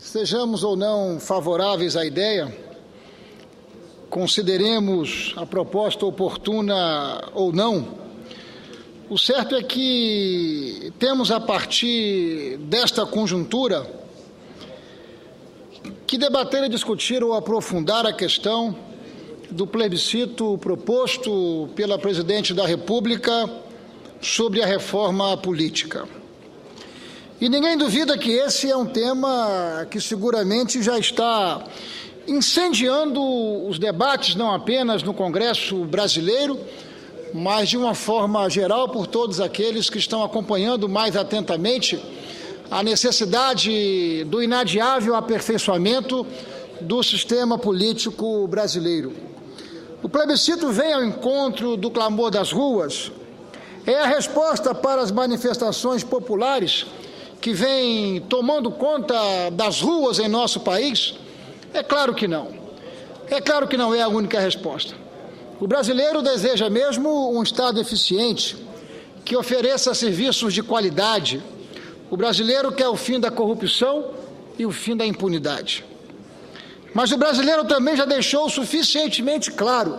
Sejamos ou não favoráveis à ideia, consideremos a proposta oportuna ou não, o certo é que temos, a partir desta conjuntura, que debater e discutir ou aprofundar a questão do plebiscito proposto pela Presidente da República sobre a reforma política. E ninguém duvida que esse é um tema que seguramente já está incendiando os debates, não apenas no Congresso brasileiro, mas de uma forma geral por todos aqueles que estão acompanhando mais atentamente a necessidade do inadiável aperfeiçoamento do sistema político brasileiro. O plebiscito vem ao encontro do clamor das ruas, é a resposta para as manifestações populares que vem tomando conta das ruas em nosso país? É claro que não. É claro que não é a única resposta. O brasileiro deseja mesmo um Estado eficiente, que ofereça serviços de qualidade. O brasileiro quer o fim da corrupção e o fim da impunidade. Mas o brasileiro também já deixou suficientemente claro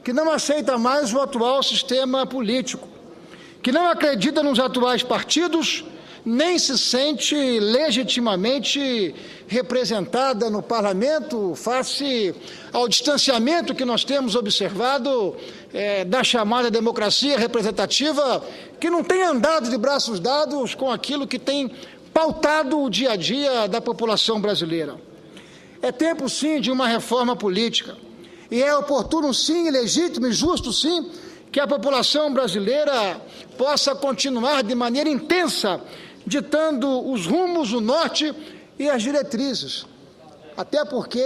que não aceita mais o atual sistema político, que não acredita nos atuais partidos, nem se sente legitimamente representada no parlamento face ao distanciamento que nós temos observado da chamada democracia representativa, que não tem andado de braços dados com aquilo que tem pautado o dia a dia da população brasileira. É tempo, sim, de uma reforma política, e é oportuno, sim, legítimo e justo, sim, que a população brasileira possa continuar de maneira intensa ditando os rumos, o norte e as diretrizes. Até porque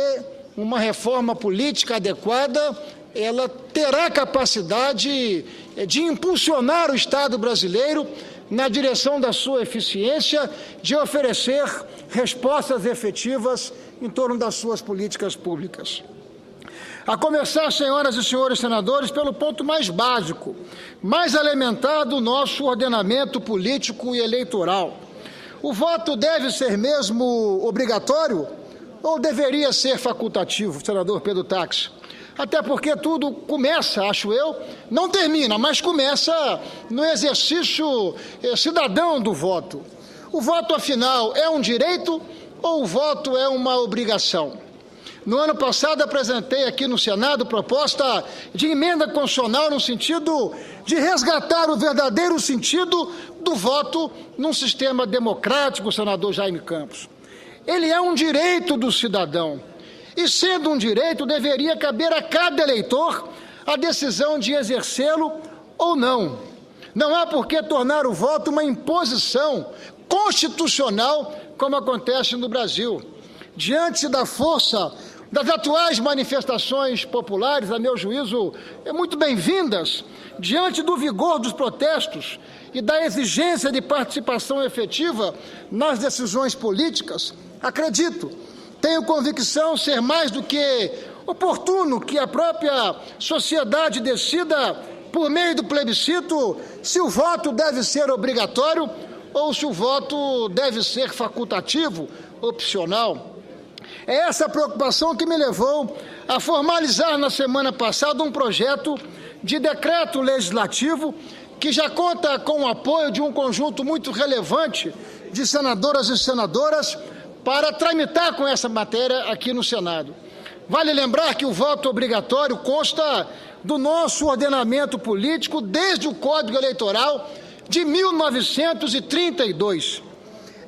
uma reforma política adequada, ela terá capacidade de impulsionar o Estado brasileiro na direção da sua eficiência, de oferecer respostas efetivas em torno das suas políticas públicas. A começar, senhoras e senhores senadores, pelo ponto mais básico, mais elementar do nosso ordenamento político e eleitoral. O voto deve ser mesmo obrigatório ou deveria ser facultativo, senador Pedro Táxi? Até porque tudo começa, acho eu, não termina, mas começa no exercício cidadão do voto. O voto, afinal, é um direito ou o voto é uma obrigação? No ano passado, apresentei aqui no Senado proposta de emenda constitucional no sentido de resgatar o verdadeiro sentido do voto num sistema democrático, senador Jaime Campos. Ele é um direito do cidadão e, sendo um direito, deveria caber a cada eleitor a decisão de exercê-lo ou não. Não há por que tornar o voto uma imposição constitucional, como acontece no Brasil. Diante da força das atuais manifestações populares, a meu juízo, muito bem-vindas, diante do vigor dos protestos e da exigência de participação efetiva nas decisões políticas, acredito, tenho convicção ser mais do que oportuno que a própria sociedade decida, por meio do plebiscito, se o voto deve ser obrigatório ou se o voto deve ser facultativo, opcional. É essa preocupação que me levou a formalizar na semana passada um projeto de decreto legislativo que já conta com o apoio de um conjunto muito relevante de senadoras e senadoras para tramitar com essa matéria aqui no Senado. Vale lembrar que o voto obrigatório consta do nosso ordenamento político desde o Código Eleitoral de 1932.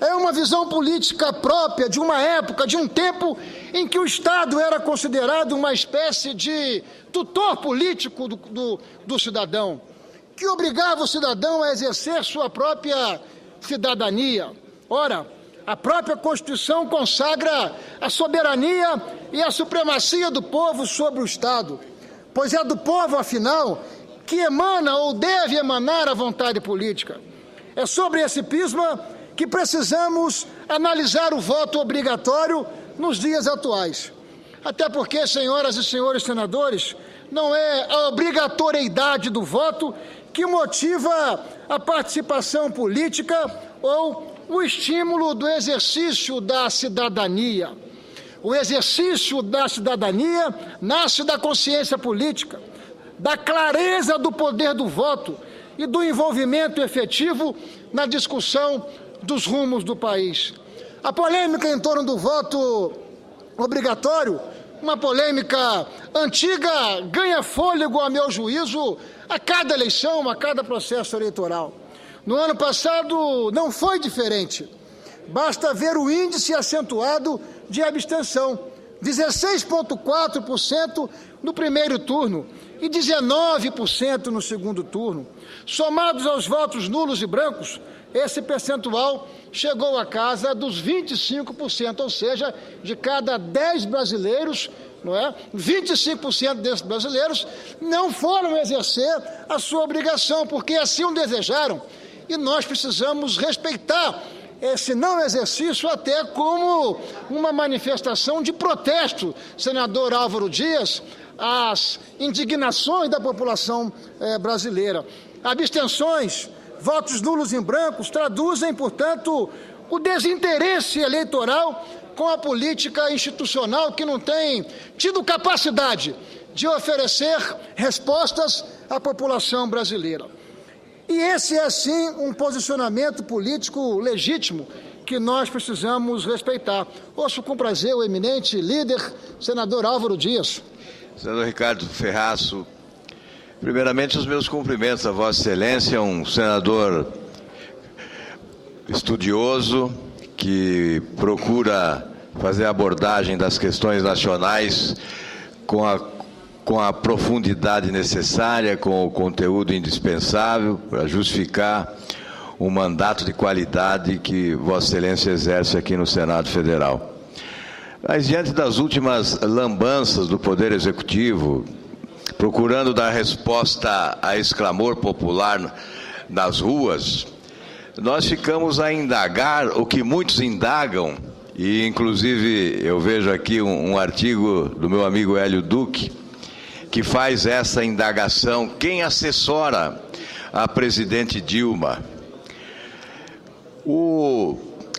É uma visão política própria de uma época, de um tempo em que o Estado era considerado uma espécie de tutor político do cidadão, que obrigava o cidadão a exercer sua própria cidadania. Ora, a própria Constituição consagra a soberania e a supremacia do povo sobre o Estado, pois é do povo, afinal, que emana ou deve emanar a vontade política. É sobre esse prisma que precisamos analisar o voto obrigatório nos dias atuais. Até porque, senhoras e senhores senadores, não é a obrigatoriedade do voto que motiva a participação política ou o estímulo do exercício da cidadania. O exercício da cidadania nasce da consciência política, da clareza do poder do voto e do envolvimento efetivo na discussão dos rumos do país. A polêmica em torno do voto obrigatório, uma polêmica antiga, ganha fôlego, a meu juízo, a cada eleição, a cada processo eleitoral. No ano passado não foi diferente. Basta ver o índice acentuado de abstenção, 16,4% no primeiro turno e 19% no segundo turno. Somados aos votos nulos e brancos, esse percentual chegou à casa dos 25%, ou seja, de cada 10 brasileiros, 25% desses brasileiros não foram exercer a sua obrigação, porque assim o desejaram. E nós precisamos respeitar esse não exercício até como uma manifestação de protesto, senador Álvaro Dias, às indignações da população brasileira. Abstenções, votos nulos em brancos traduzem, portanto, o desinteresse eleitoral com a política institucional que não tem tido capacidade de oferecer respostas à população brasileira. E esse é, sim, um posicionamento político legítimo que nós precisamos respeitar. Ouço com prazer o eminente líder, senador Álvaro Dias. Senador Ricardo Ferraço, primeiramente os meus cumprimentos a Vossa Excelência, um senador estudioso que procura fazer a abordagem das questões nacionais com a profundidade necessária, com o conteúdo indispensável para justificar o mandato de qualidade que Vossa Excelência exerce aqui no Senado Federal. Mas diante das últimas lambanças do Poder Executivo, procurando dar resposta a esse clamor popular nas ruas, nós ficamos a indagar o que muitos indagam, e inclusive eu vejo aqui um artigo do meu amigo Hélio Duque, que faz essa indagação: quem assessora a presidente Dilma?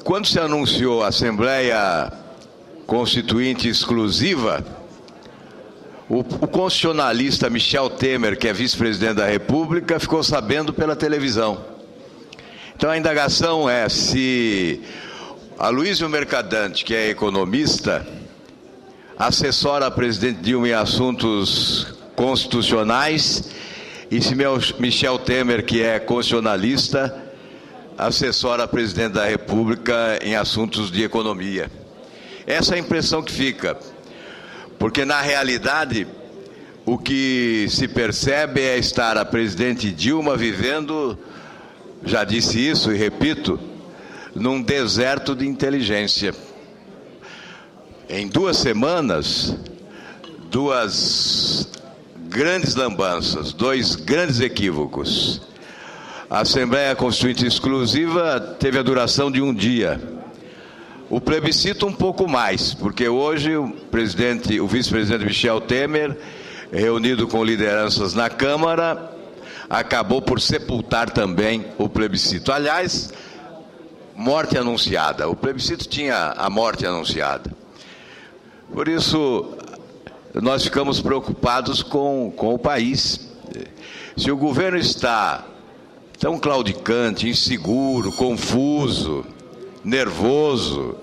Quando se anunciou a Assembleia Constituinte Exclusiva, o constitucionalista Michel Temer, que é vice-presidente da República, ficou sabendo pela televisão. Então a indagação é se Aloysio Mercadante, que é economista, assessora a presidente Dilma em assuntos constitucionais, e se Michel Temer, que é constitucionalista, assessora a presidente da República em assuntos de economia. Essa é a impressão que fica, porque na realidade o que se percebe é estar a presidente Dilma vivendo, já disse isso e repito, num deserto de inteligência. Em 2 semanas, 2 grandes lambanças, 2 grandes equívocos. A Assembleia Constituinte Exclusiva teve a duração de 1 dia. O plebiscito um pouco mais, porque hoje o vice-presidente Michel Temer, reunido com lideranças na Câmara, acabou por sepultar também o plebiscito. Aliás, morte anunciada. O plebiscito tinha a morte anunciada. Por isso, nós ficamos preocupados com o país. Se o governo está tão claudicante, inseguro, confuso, nervoso,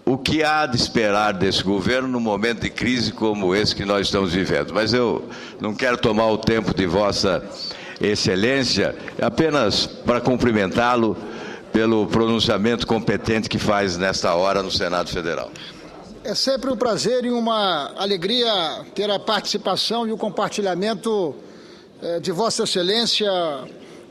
o que há de esperar desse governo num momento de crise como esse que nós estamos vivendo? Mas eu não quero tomar o tempo de Vossa Excelência, apenas para cumprimentá-lo pelo pronunciamento competente que faz nesta hora no Senado Federal. É sempre um prazer e uma alegria ter a participação e o compartilhamento de Vossa Excelência,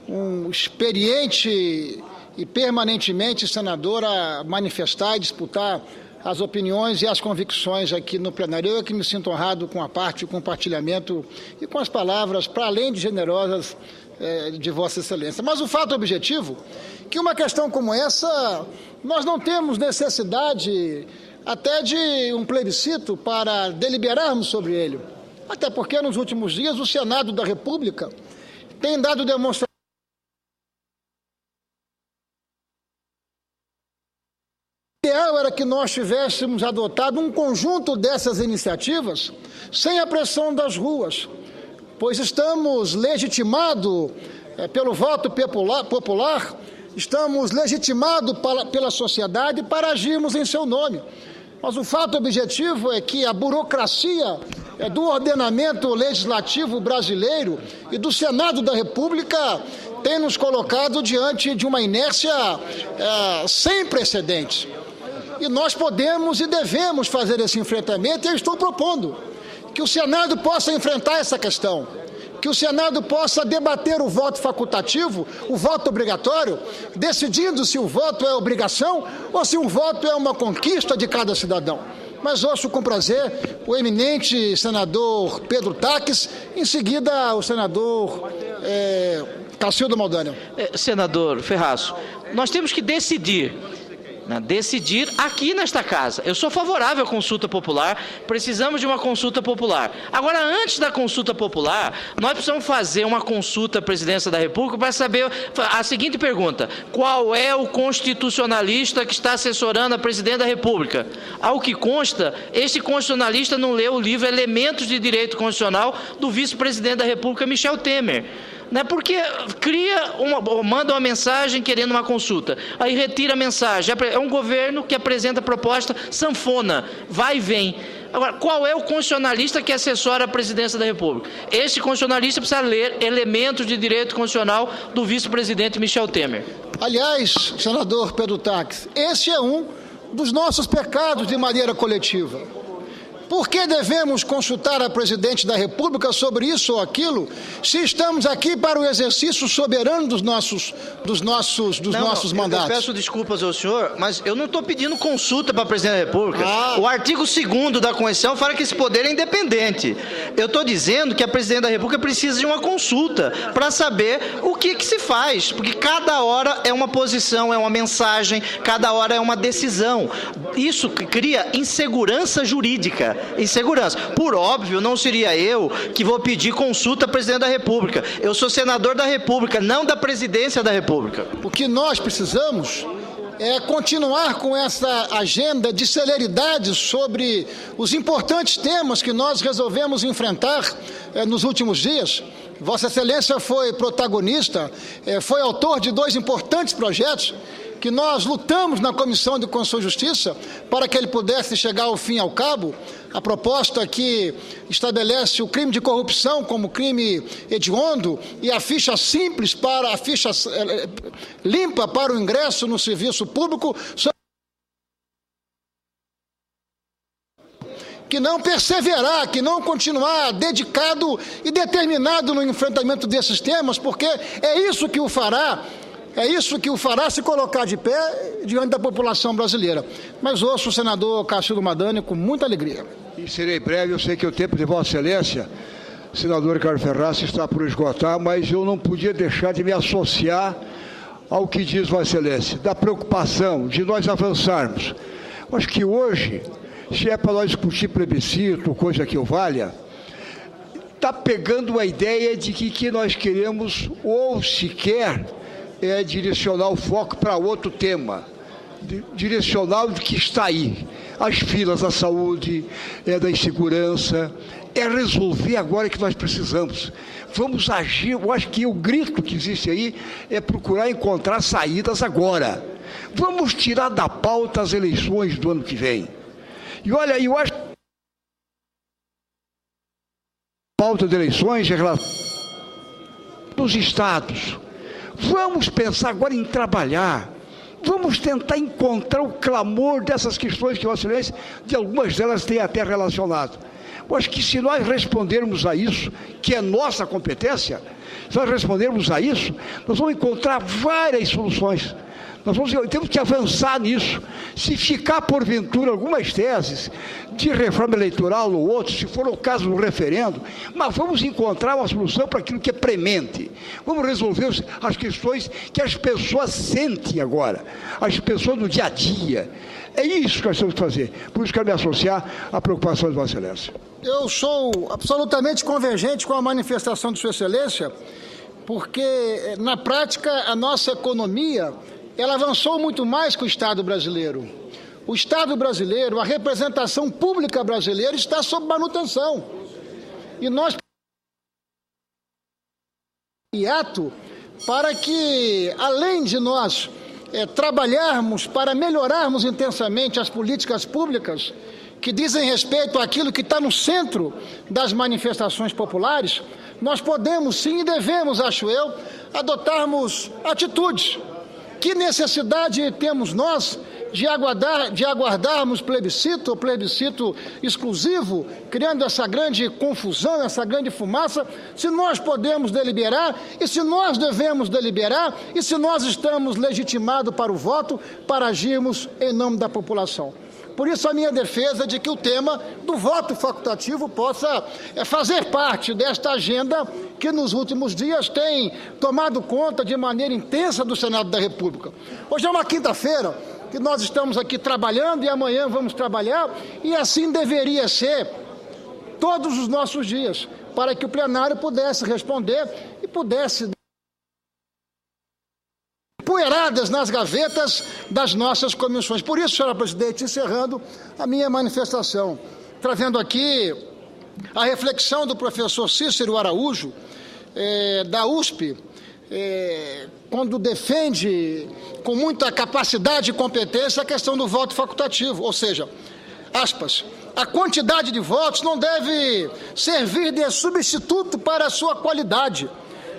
um experiente e permanentemente senador, a manifestar e disputar as opiniões e as convicções aqui no plenário. Eu é que me sinto honrado com a parte, o compartilhamento e com as palavras, para além de generosas, de Vossa Excelência. Mas o fato objetivo é que uma questão como essa, nós não temos necessidade até de um plebiscito para deliberarmos sobre ele. Até porque nos últimos dias o Senado da República tem dado demonstração ideal era que nós tivéssemos adotado um conjunto dessas iniciativas sem a pressão das ruas, pois estamos legitimados pelo voto popular, estamos legitimados pela sociedade para agirmos em seu nome. Mas o fato objetivo é que a burocracia do ordenamento legislativo brasileiro e do Senado da República tem nos colocado diante de uma inércia sem precedentes. E nós podemos e devemos fazer esse enfrentamento, e eu estou propondo que o Senado possa enfrentar essa questão, que o Senado possa debater o voto facultativo, o voto obrigatório, decidindo se o voto é obrigação ou se o voto é uma conquista de cada cidadão. Mas ouço com prazer o eminente senador Pedro Taques, em seguida o senador Cacildo Maldânio. Senador Ferraço, nós temos que decidir aqui nesta casa. Eu sou favorável à consulta popular, precisamos de uma consulta popular. Agora, antes da consulta popular, nós precisamos fazer uma consulta à Presidência da República para saber a seguinte pergunta: qual é o constitucionalista que está assessorando a Presidente da República? Ao que consta, este constitucionalista não leu o livro Elementos de Direito Constitucional do vice-presidente da República, Michel Temer. Porque manda uma mensagem querendo uma consulta, aí retira a mensagem. É um governo que apresenta proposta sanfona, vai e vem. Agora, qual é o constitucionalista que assessora a Presidência da República? Este constitucionalista precisa ler Elementos de Direito Constitucional do vice-presidente Michel Temer. Aliás, senador Pedro Taques, esse é um dos nossos pecados de maneira coletiva. Por que devemos consultar a Presidente da República sobre isso ou aquilo, se estamos aqui para o exercício soberano dos nossos mandatos? Eu peço desculpas ao senhor, mas eu não estou pedindo consulta para a Presidente da República. O artigo 2º da Constituição fala que esse poder é independente. Eu estou dizendo que a Presidente da República precisa de uma consulta para saber o que se faz, porque cada hora é uma posição, é uma mensagem, cada hora é uma decisão. Isso cria insegurança jurídica. Insegurança. Por óbvio, não seria eu que vou pedir consulta ao Presidente da República. Eu sou senador da República, não da Presidência da República. O que nós precisamos é continuar com essa agenda de celeridade sobre os importantes temas que nós resolvemos enfrentar nos últimos dias. Vossa Excelência foi protagonista, foi autor de 2 importantes projetos que nós lutamos na Comissão de Constituição e Justiça para que ele pudesse chegar ao fim e ao cabo. A proposta que estabelece o crime de corrupção como crime hediondo e a ficha simples para a ficha limpa para o ingresso no serviço público, que não perseverar, que não continuar dedicado e determinado no enfrentamento desses temas, porque é isso que o fará se colocar de pé diante da população brasileira. Mas ouço o senador Cacildo Maldânio com muita alegria. E serei breve, eu sei que o tempo de Vossa Excelência, senador Carlos Ferraço, está por esgotar, mas eu não podia deixar de me associar ao que diz Vossa Excelência, da preocupação de nós avançarmos. Acho que hoje, se é para nós discutir plebiscito, coisa que o valha, está pegando a ideia de que nós queremos, ou sequer, direcionar o foco para outro tema, direcionar o que está aí, as filas da saúde, da insegurança, resolver agora que nós precisamos. Vamos agir, eu acho que o grito que existe aí é procurar encontrar saídas agora. Vamos tirar da pauta as eleições do ano que vem. E olha, eu acho que a pauta de eleições é relação dos estados. Vamos pensar agora em trabalhar, vamos tentar encontrar o clamor dessas questões que Vossa Excelência, de algumas delas tem até relacionado. Eu acho que se nós respondermos a isso, que é nossa competência, se nós respondermos a isso, nós vamos encontrar várias soluções. Temos que avançar nisso. Se ficar, porventura, algumas teses de reforma eleitoral ou outros, se for o caso do referendo, mas vamos encontrar uma solução para aquilo que é premente. Vamos resolver as questões que as pessoas sentem agora, as pessoas do dia a dia. É isso que nós temos que fazer. Por isso quero me associar à preocupação de Vossa Excelência. Eu sou absolutamente convergente com a manifestação de Sua Excelência, porque, na prática, a nossa economia ela avançou muito mais que o Estado brasileiro. O Estado brasileiro, a representação pública brasileira está sob manutenção. E nós ato para que, além de nós trabalharmos para melhorarmos intensamente as políticas públicas que dizem respeito àquilo que está no centro das manifestações populares, nós podemos sim e devemos, acho eu, adotarmos atitudes. Que necessidade temos nós de aguardarmos plebiscito exclusivo, criando essa grande confusão, essa grande fumaça, se nós podemos deliberar, e se nós devemos deliberar, e se nós estamos legitimados para o voto, para agirmos em nome da população. Por isso a minha defesa de que o tema do voto facultativo possa fazer parte desta agenda que nos últimos dias tem tomado conta de maneira intensa do Senado da República. Hoje é uma quinta-feira que nós estamos aqui trabalhando e amanhã vamos trabalhar, e assim deveria ser todos os nossos dias, para que o plenário pudesse responder e pudesse poeiradas nas gavetas das nossas comissões. Por isso, senhora presidente, encerrando a minha manifestação, trazendo aqui a reflexão do professor Cícero Araújo, da USP, quando defende com muita capacidade e competência a questão do voto facultativo, ou seja, aspas, a quantidade de votos não deve servir de substituto para a sua qualidade,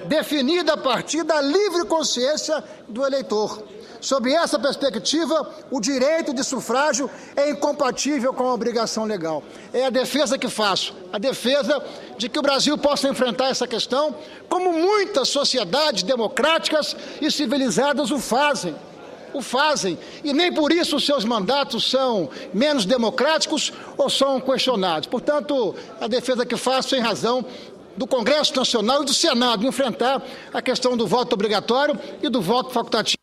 definida a partir da livre consciência do eleitor. Sob essa perspectiva, o direito de sufrágio é incompatível com a obrigação legal. É a defesa que faço, a defesa de que o Brasil possa enfrentar essa questão, como muitas sociedades democráticas e civilizadas o fazem, e nem por isso os seus mandatos são menos democráticos ou são questionados. Portanto, a defesa que faço em razão do Congresso Nacional e do Senado enfrentar a questão do voto obrigatório e do voto facultativo.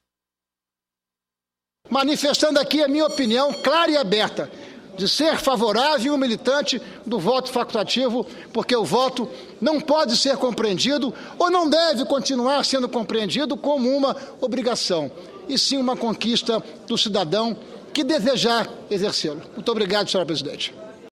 Manifestando aqui a minha opinião clara e aberta de ser favorável e militante do voto facultativo, porque o voto não pode ser compreendido ou não deve continuar sendo compreendido como uma obrigação, e sim uma conquista do cidadão que desejar exercê-lo. Muito obrigado, senhora presidente.